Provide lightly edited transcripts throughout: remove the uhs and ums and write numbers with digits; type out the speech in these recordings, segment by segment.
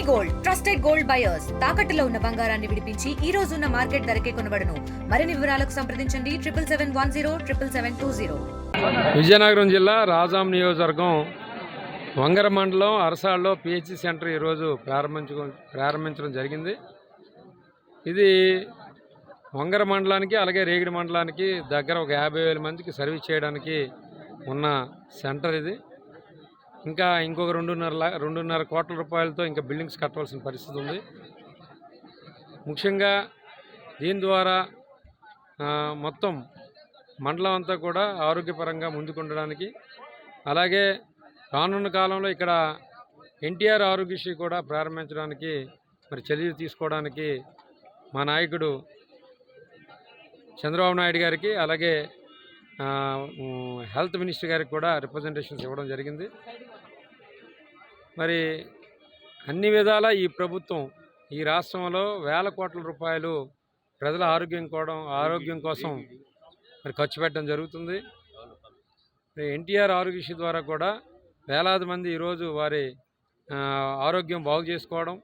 Gold trusted gold buyers తాకట్టులో ఉన్న బంగారాన్ని విడిపించి ఈ రోజు ఉన్న మార్కెట్ ధరకే కొనబడును. మరిన్ని వివరాలకు సంప్రదించండి 7710777720. విజయనగరం జిల్లా రాజాం నియోజకవర్గం వంగర మండలం అరసాల్లో పిహెచ్సి సెంటర్ ఈరోజు ప్రారంభించడం జరిగింది. ఇది వంగర మండలానికి అలాగే రేగిడి మండలానికి దగ్గర ఒక 50,000 మందికి సర్వీస్ చేయడానికి ఉన్న సెంటర్ ఇది. ఇంకా ఇంకొక 2.5 కోట్ల రూపాయలతో ఇంకా బిల్డింగ్స్ కట్టవలసిన పరిస్థితి ఉంది. ముఖ్యంగా దీని ద్వారా మొత్తం మండలం అంతా కూడా ఆరోగ్యపరంగా ముందుకుండడానికి, అలాగే రానున్న కాలంలో ఇక్కడ ఎన్టీఆర్ ఆరోగ్యశ్రీ కూడా ప్రారంభించడానికి మరి చర్యలు తీసుకోవడానికి మా నాయకుడు చంద్రబాబు నాయుడు గారికి అలాగే హెల్త్ మినిస్టర్ గారికి కూడా రిప్రజెంటేషన్స్ ఇవ్వడం జరిగింది. మరి అన్ని విధాల ఈ ప్రభుత్వం ఈ రాష్ట్రంలో వేల కోట్ల రూపాయలు ప్రజల ఆరోగ్యం కోసం మరి ఖర్చు పెట్టడం జరుగుతుంది. ఎన్టీఆర్ ఆరోగ్యశ్రీ ద్వారా కూడా వేలాది మంది ఈరోజు వారి ఆరోగ్యం బాగు చేసుకోవడం,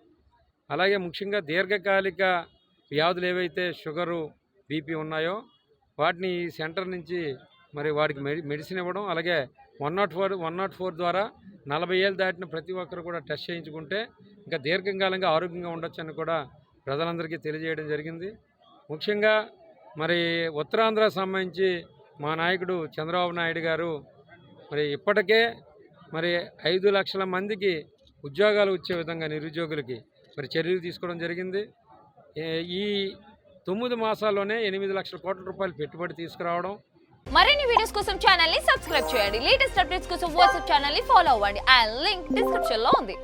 అలాగే ముఖ్యంగా దీర్ఘకాలిక వ్యాధులు ఏవైతే షుగరు బీపీ ఉన్నాయో వాటిని ఈ సెంటర్ నుంచి మరి వాటికి మెడిసిన్ ఇవ్వడం, అలాగే 104 ద్వారా 40 ఏళ్ళు దాటిన ప్రతి ఒక్కరు కూడా టెస్ట్ చేయించుకుంటే ఇంకా దీర్ఘకాలంగా ఆరోగ్యంగా ఉండొచ్చు అని కూడా ప్రజలందరికీ తెలియజేయడం జరిగింది. ముఖ్యంగా మరి ఉత్తరాంధ్ర సంబంధించి మా నాయకుడు చంద్రబాబు నాయుడు గారు మరి ఇప్పటికే మరి 5 లక్షల మందికి ఉద్యోగాలు వచ్చే విధంగా నిరుద్యోగులకి మరి చర్యలు తీసుకోవడం జరిగింది. ఈ 9 మాసాల్లోనే 8 లక్షల కోట్ల రూపాయలు పెట్టుబడి తీసుకురావడం. మరిన్ని వీడియోస్ కోసం ఛానల్ ని సబ్స్క్రైబ్ చేయండి. లేటెస్ట్ అప్డేట్స్ కోసం వాట్సాప్ ఛానల్ ని ఫాలో అవ్వండి. ఆ లింక్ డిస్క్రిప్షన్ లో ఉంది.